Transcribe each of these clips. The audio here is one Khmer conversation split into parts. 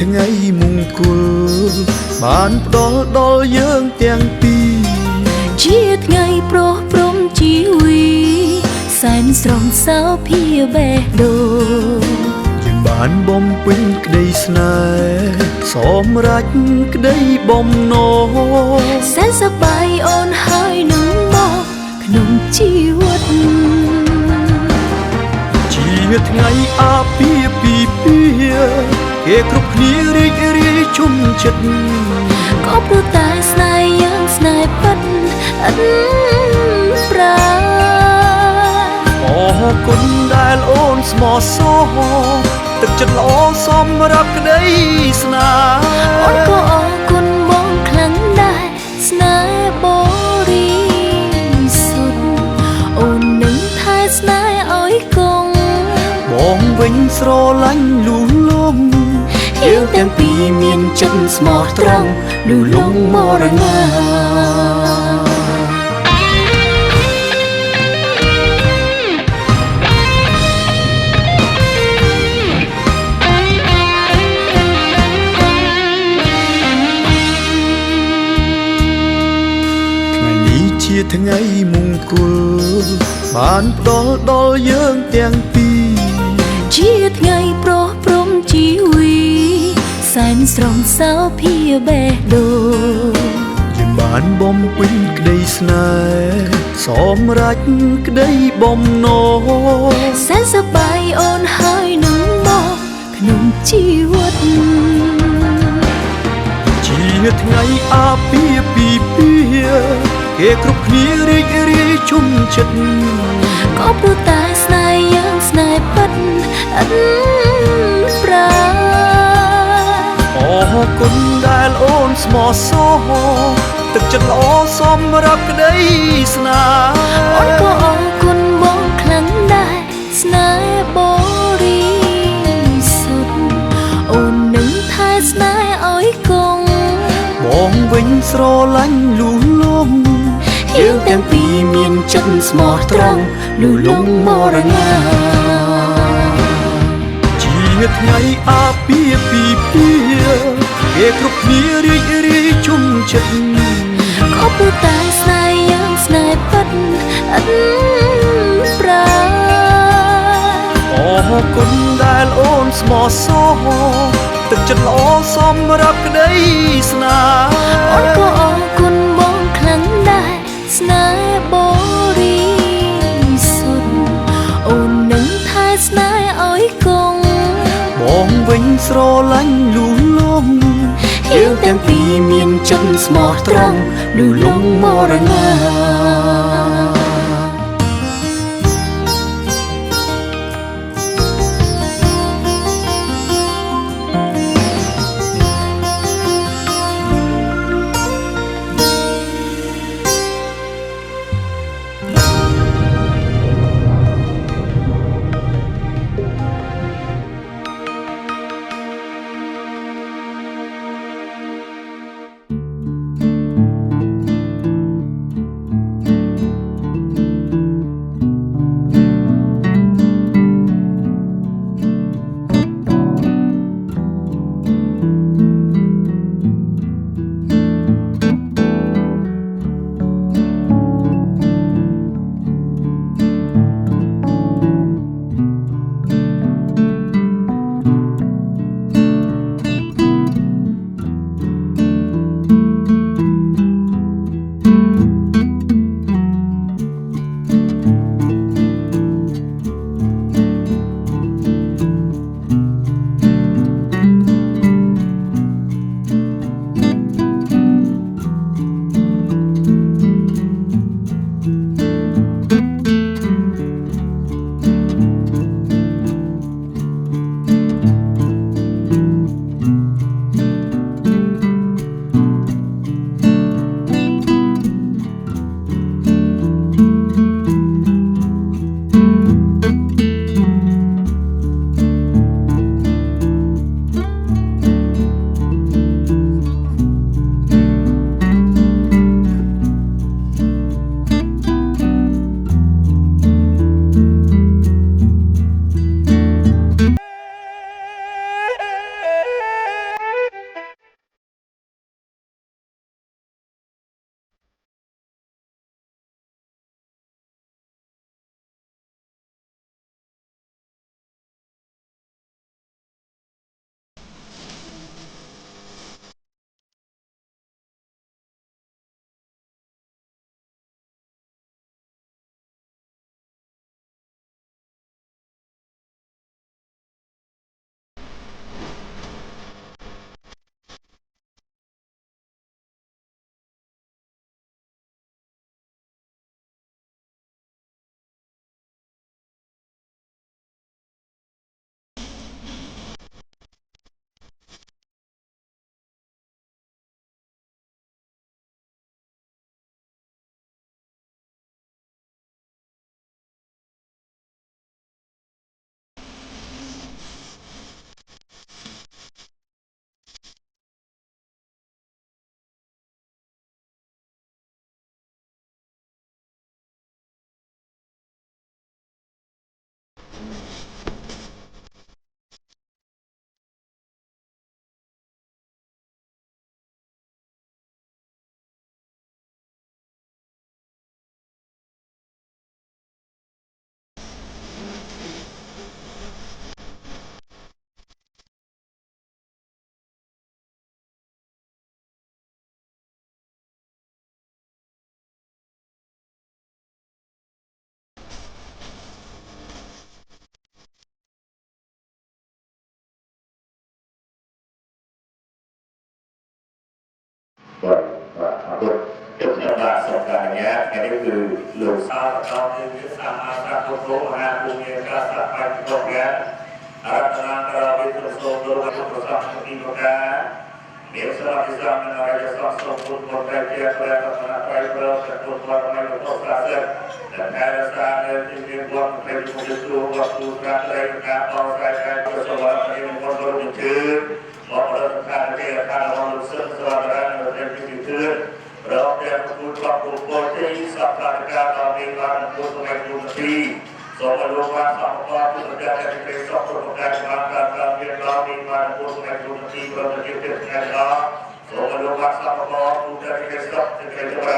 ថ្ងៃមង្គលបានផ្ដល់ដល់យើងទាំងពីរជាថ្ងៃប្រោះព្រំជីវីសែនស្រងសៅភាបេះដូងយើងបានបំពេញក្តីស្នេហ៍សម្រេចក្តីបំណងសែនសប្បាយអូនហើយនឹងមកក្នុងជីវិតជាថ្ងៃអាពាហ៍ពិពាហ៍គេគ្រប់គ្នារីករាយជុំចិត្តក៏ព្រោះតែស្នេហ៍យើងស្នេហ៍ពិតឥតប្រាអរគុណដែលអូនស្មោះសរទឹកចិត្តល្អសម្រាប់ក្តីស្នេហ៍អូនក៏អរគុណបងខ្លាំងដែរស្នេហ៍បរិសុទ្ធអូននឹងថែស្នេហ៍ឲ្យគង់បងវិញស្រឡាញ់លូលំយើងទាំងពីរមានចិត្តស្មោះត្រង់លូលំមរណាជាថ្ងៃមង្គលបានផ្ដល់ដល់យើងទាំងពីរជាថ្ងៃប្រោះព្រំជីវីសែនស្រងសៅភាបេះដូងយើងបានបំពេញក្តីស្នេហ៍សម្រេចក្តីបំណងសែនសប្បាយអូនហើយនឹងមកក្នុងជីវិតជាថ្ងៃអាពាហ៍ពិពាហ៍គេគ្រប់គ្នារីករាយជុំចិត្តក៏ព្រោះតែស្នេហ៍យើងស្នេហ៍ពិតឥតប្រាអរគុណដែលអូនស្មោះសរទឹកចិត្តល្អសម្រាប់ក្តីស្នេហ៍អូនក៏អរគុណបងខ្លាំងដែរស្នេហ៍បរិសុទ្ធអូននឹងថែស្នេហ៍ឲ្យគង់បងវិញស្រឡាញ់លូលំយើងទាំងពីរមានចិត្តស្មោះត្រង់លូលំមរណាជាថ្ងៃអាពាហ៍ពិពាហ៍គេគ្រប់គ្នារីករាយជុំចិត្តក៏ព្រោះតែស្នេហ៍យើងស្នេហ៍ពិតឥតប្រាអរគុណដែលអូនស្មោះសរទឹកចិត្តល្អសម្រាប់ក្តីស្នេហ៍អូនក៏អរគុណបងខ្លាំងដែរស្នេហ៍បរិសុទ្ធអូននឹងថែស្នេហ៍ឲ្យគង់បងវិញស្រឡាញ់លូលំយើងទាំងពីរមានចិត្តស្មោះត្រង់លូលំមរណា Sebenarnya itu lusa atau itu sama satu doa punya rasa panjangnya arah kalau itu sodor itu bersama tiga biasa bisa menarik sosok pun berbagai perkara perkara terput warna itu saja dan ada saat ini buat itu waktu terakhir kapal saya bersama ini motor itu motor terakhir kalau sesuatu yang itu Rakyat Kutuba Kupoti Sakarga Kabilan Kutuba Kunti Somaluka Sampa Kutuba Kutuba Kutuba Kabilan Kutuba Kunti Kutuba Somaluka Sampa Kutuba Kutuba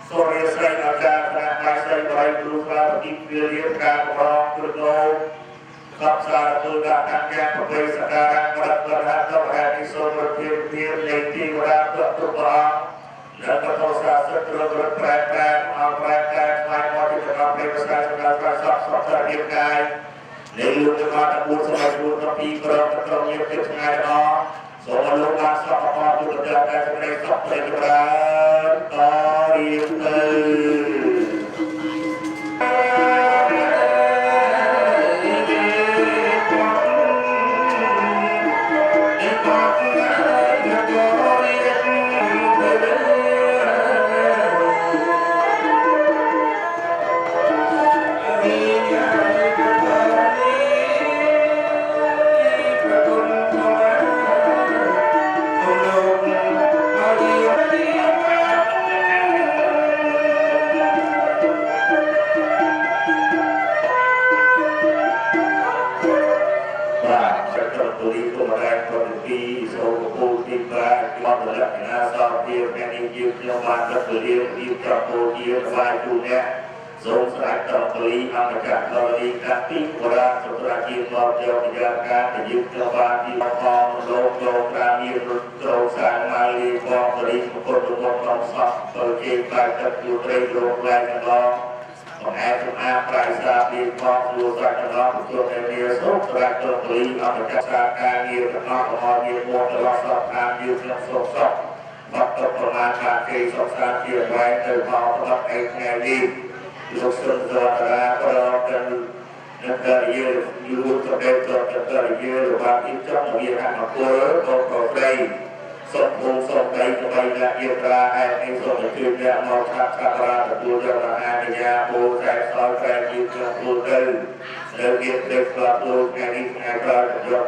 Sore saya ada saya baik berupa dipilih orang berdoa Kapsa tulgakan yang berbeda sekarang berat-berat terhadap sumber pir-pir nanti berat berperang dan berdosa setelah berperan memperhatikan lain mau ditangkap besar sok terhirkai lalu dengan pun semua tapi berang yang tengah semua luka sok apa itu berjaga sebagai sok terhirkai tarik ត្រពុរីគុំរ៉ែប្រតិពីសូមពូទីប្រាមកលក្ខណៈសោភាមេនីជាខ្ញុំបានប្រតិរៀបពីប្រពោជាស្វាយជូនអ្នកសូមស្ដេចត្រពុរីអមចក្ររីកាពីបរាសុត្រាជាមកយកវិញ្ញាការទៅយើងខ្ញុំបានពីផងលោកលោកប្រាមានរុទ្ធត្រោសាងម៉ាលីបងបរិពុទ្ធមកក្នុងសពទៅជាបាច់ទឹកជួត្រីរោគឡើងកន្លងបង្អែចំអាប្រាយសាពីផងលួចកន្លងជួតែនេះសូមស្ដេចត្រពុរីអមចក្រការងារកន្លងរបស់យើងមកដល់សពតាមយើងខ្ញុំសូមសពបាត់ទៅប្រមាណការគេសុខសាន្តជាវែងទៅមកបាត់ឯថ្ងៃនេះលោកសុនសារាប្រកនអ្នកយាយូរទៅដល់ទៅយាយរបស់ទីចំវាហាក់មកពលក៏ប្រព្រៃសុខភូមិសុខដីទៅអ្នកយាត្រាឯនេះសុខជឿអ្នកមកឆាប់ឆាប់រាទទួលយកអាហារញ្ញាពូតែសោយតែជាក្នុងពលទៅនៅវាព្រឹកស្លាប់លោកថ្ងៃនេះថ្ងៃក្រោយយក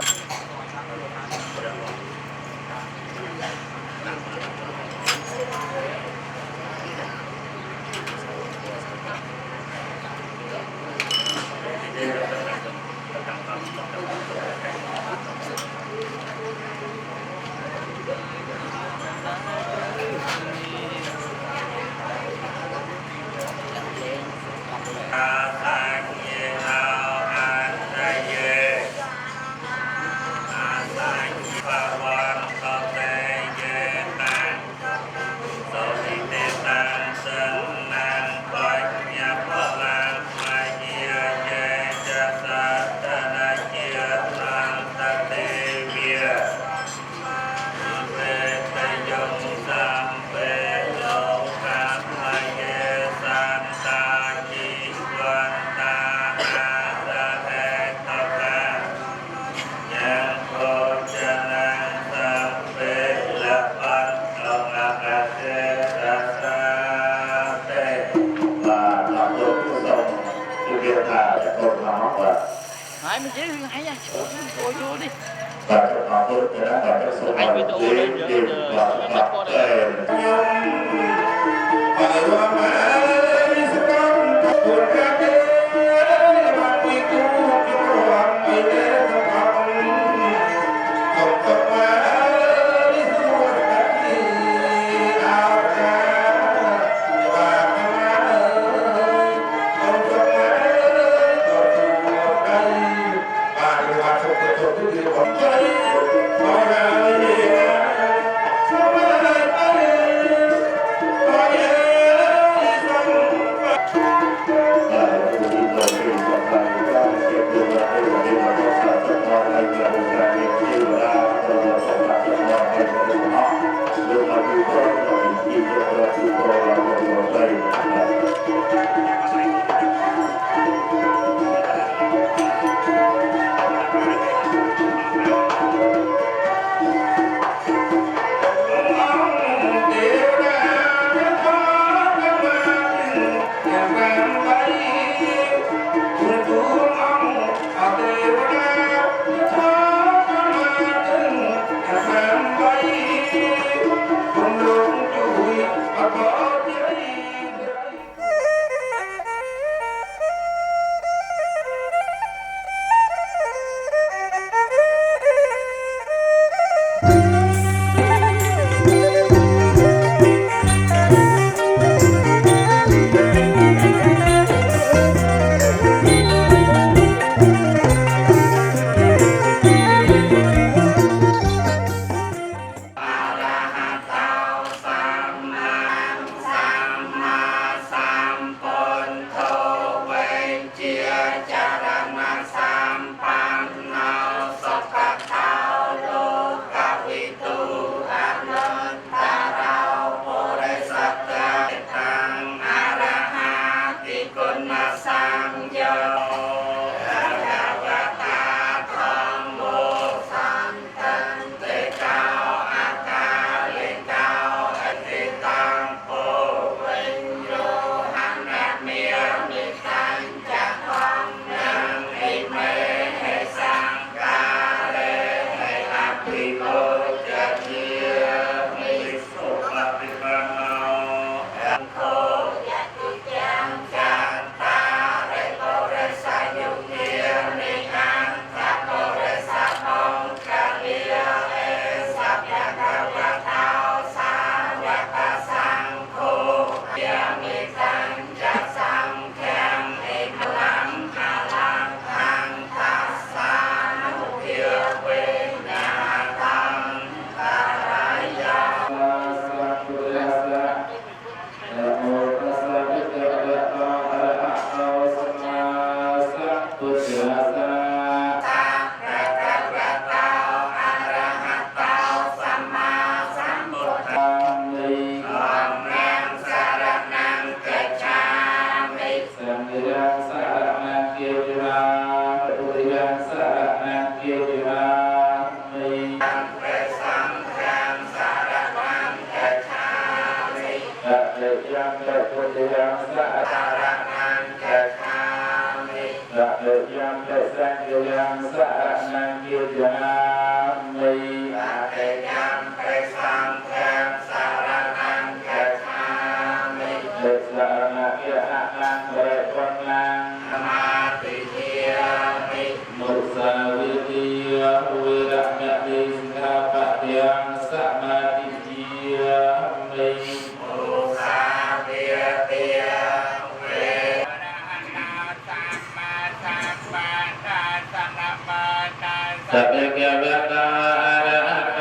Hai mình chỉ hay nha, ôi vô đi. Anh với tôi lên ยังสารนังกิจนามิอาเตยังเปสังแคมสารนังเกชามิเดสารนังเกหะนังเบคนนังมาติเทียมิมุสาวิติยวิระมะติสิกขาปะยังสมาธิเทียมิมุสาเทียเทียเวสัพเพเกวตาอะระหะโต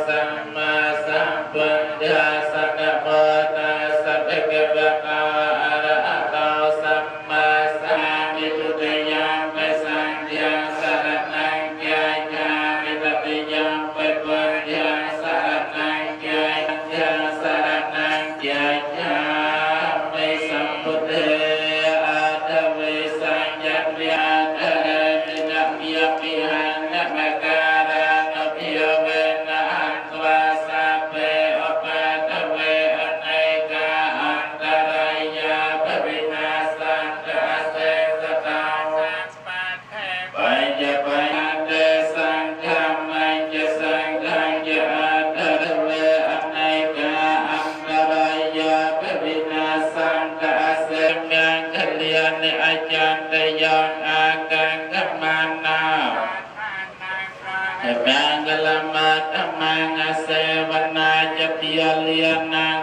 สัมมาสัมพุทธัสสะนะโมตัสสะสัพเพเกวตาอะระหะโตสัมมาสัมพุทธัสสะยังเปสังฆังสรณังยะยามิตติยังเปปุญญังสรณังยะยังสรณังยะยามิสัมพุทเทอะทะเวสัญญะวิหารเตมินะมิยปิหังนะมะการะนะพิยเวนะอันตวาสัพเพอปะทะเวอนัยกาอันตรายาภวินาสันตะเสสตังสัพพะเทปัญญปัญเตสังฆัมมัญญสังฆัญญะอันตรเวอนัยกาอันตรายาภวินาสันตะเสมังคเลียนอาจารย์ตยังอากังกัมมานามังกลมัตมังเสวนาจะเปียเลียนัง